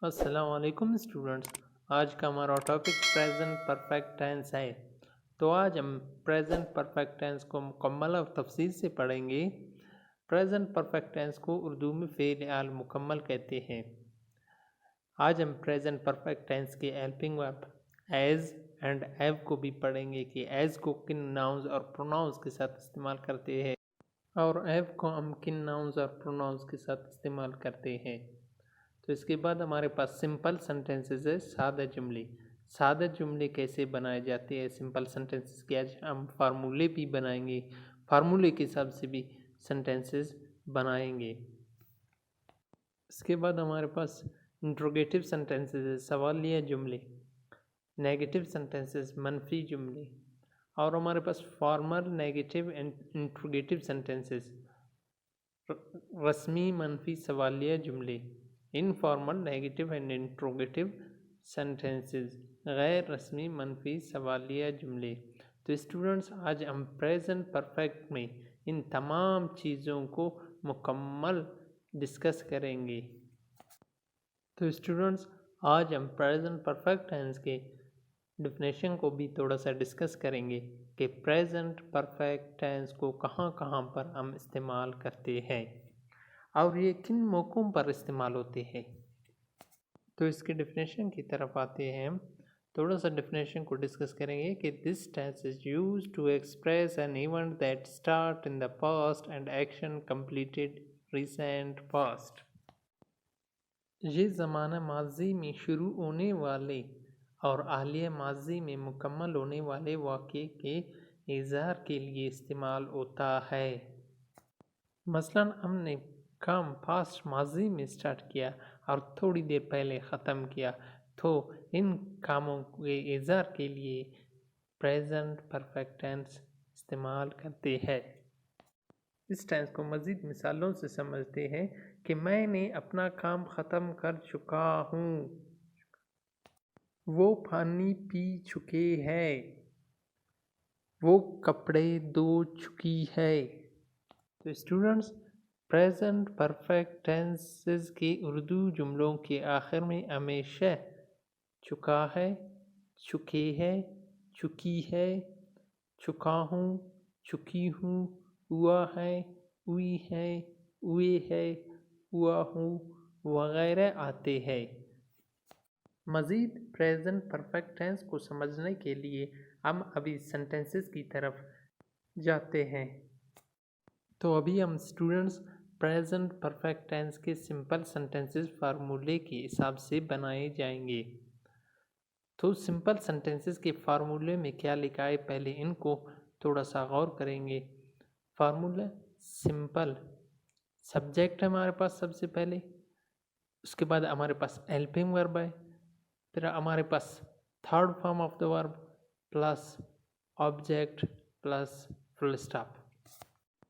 अस्सलाम वालेकुम स्टूडेंट्स। आज का हमारा टॉपिक प्रेजेंट परफेक्ट टेंस है। तो आज हम प्रेजेंट परफेक्ट टेंस को मुकम्मल और तफसील से पढ़ेंगे। प्रेजेंट परफेक्ट टेंस को उर्दू में फ़ेल आल मुकम्मल कहते हैं। आज हम प्रेजेंट परफेक्ट टेंस के helping verb has and have को भी पढ़ेंगे कि एज को किन नाउन्स और प्रोनाउंस के साथ इस्तेमाल करते हैं और हैव को हम किन नाउन्स और प्रोनाउंस के साथ इस्तेमाल करते हैं। तो इसके बाद हमारे पास सिंपल सेंटेंसेस है, सादे जुमले। सादे जुमले कैसे बनाए जाते हैं सिंपल सेंटेंसेस के, आज हम फार्मूले भी बनाएंगे, फार्मूले के हिसाब से भी सेंटेंसेस बनाएंगे। इसके बाद हमारे पास इंट्रोगेटिव सेंटेंसेस है, सवालिया जुमले। नेगेटिव सेंटेंसेस, मनफी जुमले। और हमारे पास formal, negative and interrogative sentences, रस्मी, मनफी, सवालिया जुमले। Informal, negative and interrogative sentences, गैर रस्मी, मनफी, सवालिया जुमले। तो स्टूडेंट्स, आज हम प्रेजेंट परफेक्ट में इन तमाम चीज़ों को मुकम्मल डिस्कस करेंगे। तो स्टूडेंट्स, आज हम प्रेजेंट परफेक्ट टेंस के डिफिनेशन को भी थोड़ा सा डिस्कस करेंगे कि प्रेजेंट परफेक्ट टेंस को कहाँ कहाँ पर हम इस्तेमाल करते हैं और ये किन मौक़ों पर इस्तेमाल होते हैं। तो इसके डिफिनेशन की तरफ आते हैं हम। थोड़ा सा डिफिनेशन को डिस्कस करेंगे कि this tense is used to express an event that start in the past and action completed recent past. ये ज़माना माजी में शुरू होने वाले और हालिया माजी में मुकम्मल होने वाले वाक़े के इज़हार के लिए इस्तेमाल होता है। मसलन हमने काम पास्ट माजी में स्टार्ट किया और थोड़ी देर पहले ख़त्म किया, तो इन कामों के इज़हार के लिए प्रेजेंट परफेक्ट टेंस इस्तेमाल करते हैं। इस टेंस को मज़ीद मिसालों से समझते हैं कि मैंने अपना काम ख़त्म कर चुका हूँ, वो पानी पी चुके हैं, वो कपड़े धो चुकी है। तो स्टूडेंट्स, प्रेजेंट परफेक्ट टेंसेस के उर्दू जुमलों के आखिर में हमेशा चुका है, चुके हैं, चुकी है, चुका हूँ, चुकी हूँ, हुआ है, हुई है, हुए है, हुआ हूँ वगैरह आते हैं। मज़ीद प्रेजेंट परफेक्ट टेंस को समझने के लिए हम अभी सेंटेंसेस की तरफ जाते हैं। तो अभी हम स्टूडेंट्स प्रेजेंट परफेक्ट टेंस के सिंपल सेंटेंसेस फार्मूले के हिसाब से बनाए जाएंगे। तो सिंपल सेंटेंसेस के फार्मूले में क्या लिखा है, पहले इनको थोड़ा सा गौर करेंगे। फार्मूला सिंपल, सब्जेक्ट है हमारे पास सबसे पहले, उसके बाद हमारे पास हेल्पिंग वर्ब है, फिर हमारे पास third form of the verb plus object plus full stop.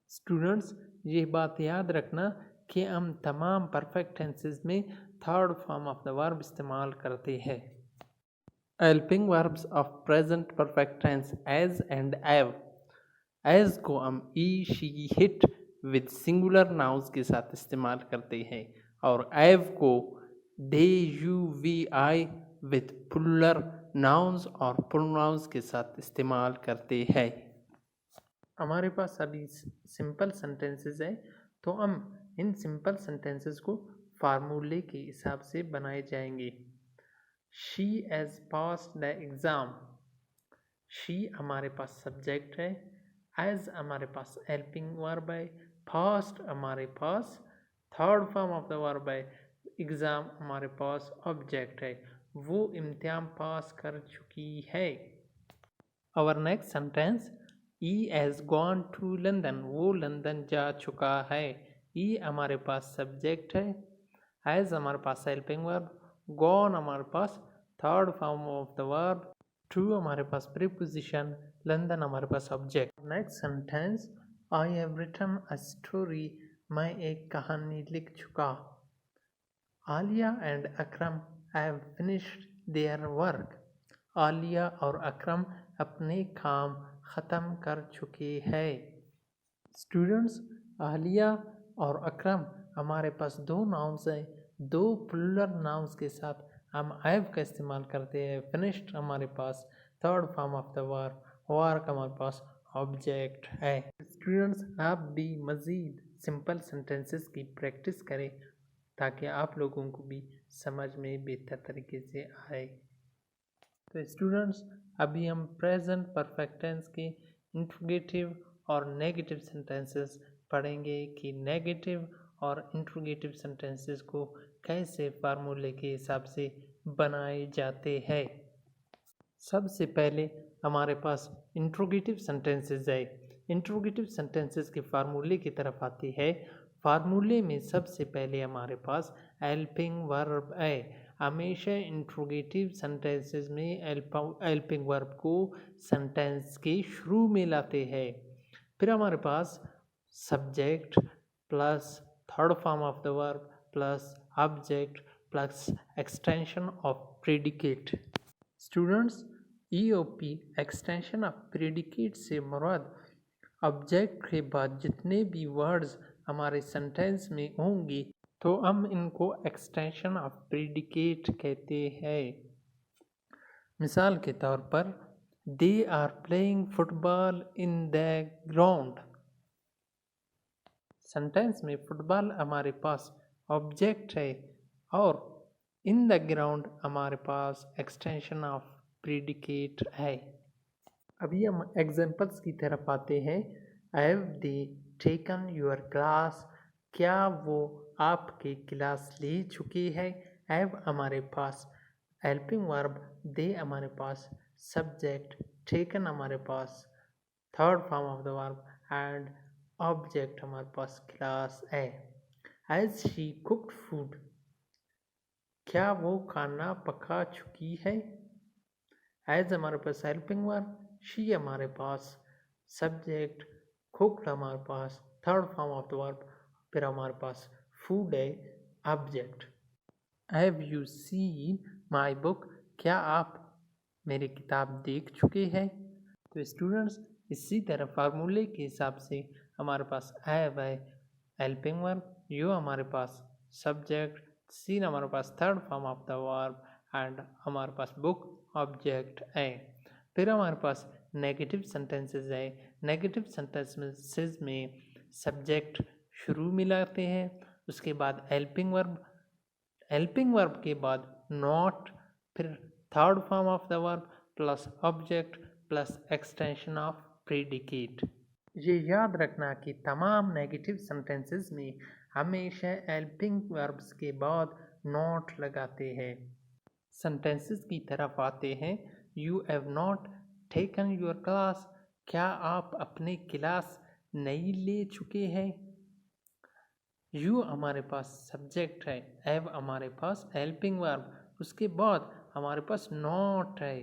Students, ये बात याद रखना कि हम तमाम परफेक्ट टेंसेस में third form of the verb इस्तेमाल करते हैं। Helping verbs of present perfect tense has and have. Has को हम he, she, it with singular nouns के साथ इस्तेमाल करते हैं और हैव को they, you, we, I with plural nouns और प्रोनाउंस के साथ इस्तेमाल करते हैं। हमारे पास अभी सिंपल सेंटेंसेस है, तो हम इन सिंपल सेंटेंसेस को फार्मूले के हिसाब से बनाए जाएंगे। She has passed the exam. She हमारे पास सब्जेक्ट है, एज हमारे पास हेल्पिंग वर्ब है, पास्ट हमारे पास third form of the verb है, एग्ज़ाम हमारे पास ऑब्जेक्ट है, वो इम्तिहान पास कर चुकी है। और next sentence, he has gone to London, वो लंदन जा चुका है। ई हमारे पास सब्जेक्ट है, हैज़ हमारे पास हेल्पिंग वर्ब, गॉन हमारे पास third form of the verb, to हमारे पास प्रीपोजिशन, लंदन हमारे पास object. Next sentence, I have written a story, मैं एक कहानी लिख चुका। Aliya and Akram have finished their work. Aliya और अकरम अपने काम ख़त्म कर चुके हैं। स्टूडेंट्स, आलिया और अकरम हमारे पास दो नाउन्स हैं, दो प्लूरल नाउन्स के साथ हम हैव का इस्तेमाल करते हैं। फिनिश्ड हमारे पास third form of the verb, work हमारे पास ऑब्जेक्ट है। स्टूडेंट्स, आप भी मज़ीद सिंपल सेंटेंसेस की प्रैक्टिस करें ताकि आप लोगों को भी समझ में बेहतर तरीके से आए। तो स्टूडेंट्स, अभी हम प्रेजेंट परफेक्ट टेंस के इंट्रोगेटिव और नेगेटिव सेंटेंसेस पढ़ेंगे कि नेगेटिव और इंट्रोगेटिव सेंटेंसेस को कैसे फार्मूले के हिसाब से बनाए जाते हैं। सबसे पहले हमारे पास इंट्रोगेटिव सेंटेंसेस है। इंट्रोगेटिव सेंटेंसेस के फार्मूले की तरफ आती है। फार्मूले में सबसे पहले हमारे पास हेल्पिंग वर्ब है। हमेशा इंट्रोगेटिव सेंटेंसेस में हेल्पिंग वर्ब को सेंटेंस के शुरू में लाते हैं। फिर हमारे पास subject plus third form of the verb plus object plus extension of predicate. Students, EOP extension of predicate से मुराद ऑब्जेक्ट के बाद जितने भी वर्ड्स हमारे सेंटेंस में होंगे तो हम इनको एक्सटेंशन ऑफ प्रेडिकेट कहते हैं। मिसाल के तौर पर they are playing football in the ground. Sentence में फुटबॉल हमारे पास ऑब्जेक्ट है और इन द ग्राउंड हमारे पास एक्सटेंशन ऑफ प्रेडिकेट है। अभी हम एग्जांपल्स की तरफ आते हैं। Have they taken your class, क्या वो आपके क्लास ले चुके हैं। हैव हमारे पास हेल्पिंग वर्ब, दे हमारे पास सब्जेक्ट, टेकन हमारे पास third form of the verb and object हमारे पास क्लास है। हैज शी कुक्ड फूड, क्या वो खाना पका चुकी है। हैज हमारे पास हेल्पिंग वर्ब, शी हमारे पास सब्जेक्ट, कुक्ड हमारे पास third form of the verb, फिर हमारे पास फूड है object. Have you seen my book, क्या आप मेरी किताब देख चुके हैं। तो स्टूडेंट्स, इसी तरह फार्मूले के हिसाब से हमारे पास हैव है हेल्पिंग वर्ब, यू हमारे पास सब्जेक्ट, सीन हमारे पास third form of the verb and हमारे पास बुक ऑब्जेक्ट है। फिर हमारे पास नेगेटिव सेंटेंसेस है। नेगेटिव सेंटेंसेस में सब्जेक्ट शुरू में लाते हैं, उसके बाद हेल्पिंग वर्ब के बाद नॉट, फिर third form of the verb plus object plus extension of predicate. ये याद रखना कि तमाम नेगेटिव सेंटेंसेस में हमेशा हेल्पिंग वर्ब्स के बाद नॉट लगाते हैं। सेंटेंसेस की तरफ आते हैं। You have not taken your class, क्या आप अपनी क्लास नहीं ले चुके हैं। यू हमारे पास सब्जेक्ट है, हैव हमारे पास हेल्पिंग वर्ब, उसके बाद हमारे पास नॉट है।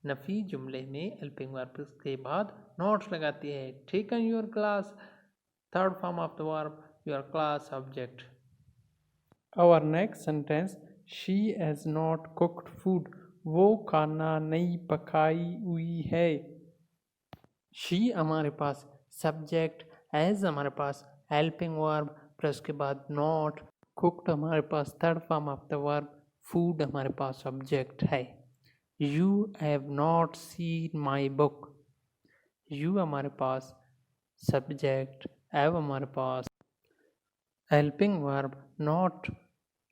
नफी जुमले में हेल्पिंग वर्ब के बाद नॉट लगाती है। Taken your class, third form of the verb, your class object. Our next sentence, she has not cooked food, वो खाना नहीं पकाई हुई है। शी हमारे पास सब्जेक्ट, हैज़ हमारे पास हेल्पिंग वर्ब, प्लस के बाद नॉट, कुक्ड हमारे पास third form of the verb, food हमारे पास ऑब्जेक्ट है। You have not seen my book, you हमारे पास सब्जेक्ट, हैव हमारे पास helping verb, not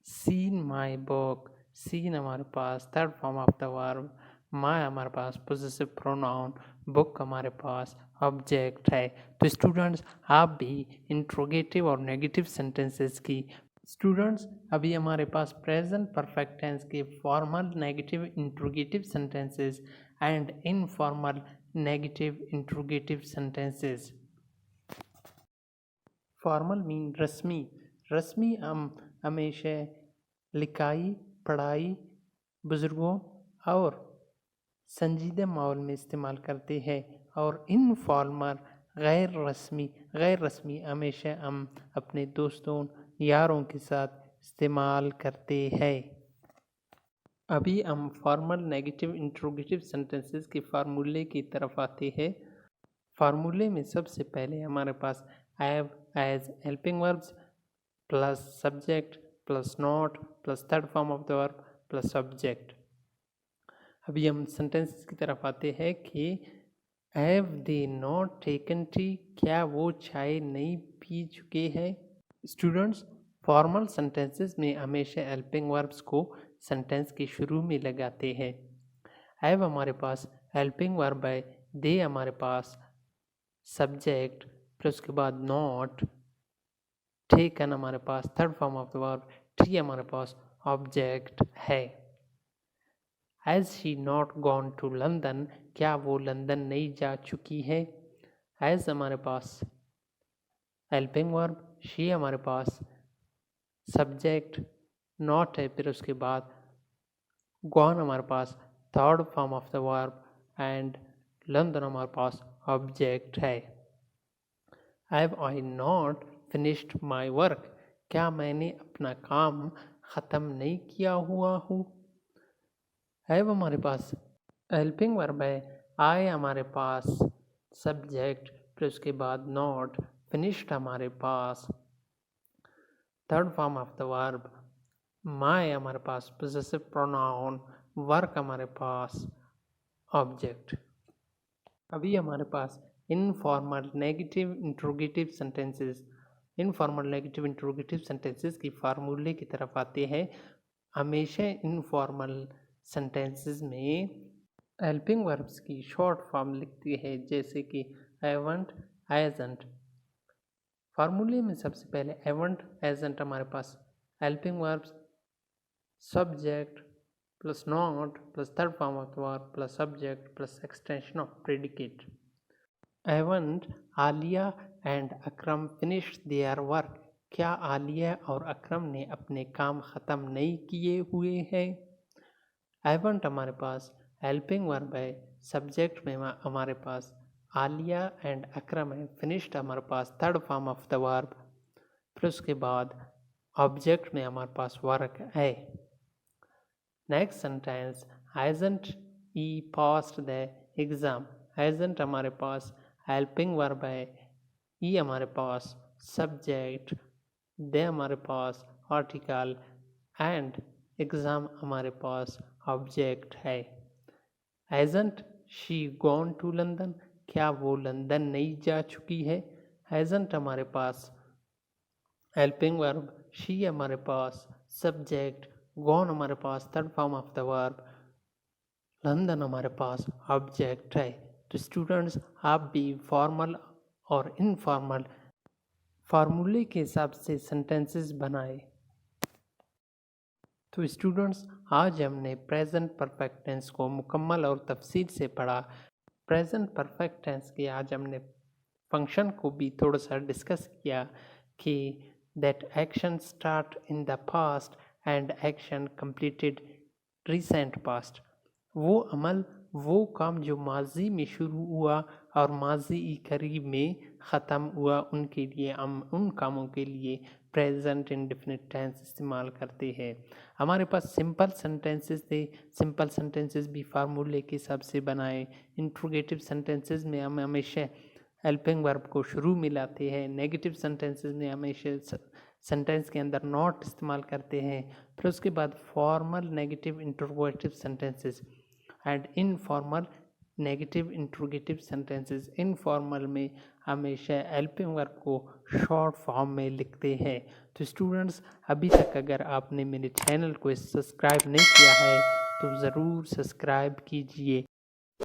seen my book, seen हमारे पास third form of the verb, my हमारे पास पोजेसिव प्रोनाउन, बुक हमारे पास ऑब्जेक्ट है। तो स्टूडेंट्स, आप भी इंट्रोगेटिव और नेगेटिव सेंटेंसेस की स्टूडेंट्स अभी हमारे पास प्रेजेंट परफेक्ट टेंस के formal negative interrogative sentences and informal negative interrogative sentences. Formal mean रस्मी। रस्मी हम हमेशा लिखाई, पढ़ाई, बुज़ुर्गों और संजीदा माहौल में इस्तेमाल करते हैं। और इनफॉर्मल गैर रस्मी हमेशा हम अपने दोस्तों यारों के साथ इस्तेमाल करते हैं। अभी हम फॉर्मल नेगेटिव इंट्रोगेटिव सेंटेंसेस के फार्मूले की तरफ आते हैं। फार्मूले में सबसे पहले हमारे पास have, has helping verbs plus subject plus not plus third form of the verb plus subject. अभी हम सेंटेंसेस की तरफ आते हैं कि have they not taken tea, क्या वो चाय नहीं पी चुके हैं। स्टूडेंट्स, फॉर्मल सेंटेंसेस में हमेशा हेल्पिंग वर्ब्स को सेंटेंस के शुरू में लगाते हैं। हैव हमारे पास हेल्पिंग वर्ब है, दे हमारे पास सब्जेक्ट, फिर उसके बाद नॉट, टेकन हमारे पास third form of the verb, tea हमारे पास ऑब्जेक्ट है। Has she not gone to London, क्या वो लंदन नहीं जा चुकी है। हैज़ हमारे पास हेल्पिंग वर्ब, शी हमारे पास सब्जेक्ट, नॉट है, फिर उसके बाद गॉन हमारे पास third form of the verb and London हमारे पास ऑब्जेक्ट है। Have I not finished my work, क्या मैंने अपना काम ख़त्म नहीं किया हुआ हूँ। हैव हमारे पास हेल्पिंग वर्ब है, आई हमारे पास सब्जेक्ट, फिर उसके बाद नॉट, फिनिश्ड हमारे पास third form of the verb, my हमारे पास पोजेसिव प्रोनाउन, वर्क हमारे पास ऑब्जेक्ट। अभी हमारे पास informal negative interrogative sentences, informal negative interrogative sentences की फार्मूले की तरफ आते हैं। हमेशा इनफॉर्मल सेंटेंसेस में हेल्पिंग वर्ब्स की शॉर्ट फॉर्म लिखती है, जैसे कि हैवंट, हैजंट। फार्मूले में सबसे पहले हैवंट, हैजंट हमारे पास helping verbs, subject plus not plus third form of the verb plus subject plus extension of predicate. Haven't Aliya and Akram finished their work, क्या आलिया और अकरम ने अपने काम ख़त्म नहीं किए हुए हैं। हैवंट हमारे पास हेल्पिंग वर्ब है, सब्जेक्ट में हमारे पास आलिया एंड अकरम है, फिनिश्ड हमारे पास third form of the verb, फिर उसके बाद ऑब्जेक्ट में हमारे पास वर्क है। Next sentence, hasn't he passed the exam, hasn't हमारे पास हेल्पिंग वर्ब है, ही हमारे पास सब्जेक्ट, दे हमारे पास आर्टिकल एंड एग्ज़ाम हमारे पास ऑब्जेक्ट है। Hasn't she gone to London, क्या वो लंदन नहीं जा चुकी है। हैजंट हमारे पास हेल्पिंग वर्ब, शी हमारे पास सब्जेक्ट, गॉन हमारे पास third form of the verb, London हमारे पास ऑब्जेक्ट है। तो स्टूडेंट्स, आप भी फॉर्मल और इनफॉर्मल फार्मूले के हिसाब से सेंटेंसेस बनाए। तो स्टूडेंट्स, आज हमने प्रेजेंट परफेक्ट टेंस को मुकम्मल और तफसील से पढ़ा। प्रेजेंट परफेक्ट टेंस के आज हमने फंक्शन को भी थोड़ा सा डिस्कस किया कि that action start in the past and action completed recent past, वो अमल, वो काम जो माजी में शुरू हुआ और माजी करीब में ख़त्म हुआ, उनके लिए हम उन कामों के लिए प्रेजेंट इंडेफिनिट टेंस इस्तेमाल करते हैं। हमारे पास सिंपल सेंटेंसेस थे, सिंपल सेंटेंसेस भी फार्मूले के हिसाब से बनाए। इंट्रोगेटिव सेंटेंसेस में हम हमेशा हेल्पिंग वर्ब को शुरू में लाते हैं। नेगेटिव सेंटेंसेस में हमेशा सेंटेंस के अंदर नॉट इस्तेमाल करते हैं। फिर उसके बाद formal negative interrogative sentences and informal negative interrogative sentences. Informal में हमेशा हेल्पिंग वर्ब को शॉर्ट फॉर्म में लिखते हैं। तो स्टूडेंट्स, अभी तक अगर आपने मेरे चैनल को सब्सक्राइब नहीं किया है तो ज़रूर सब्सक्राइब कीजिए।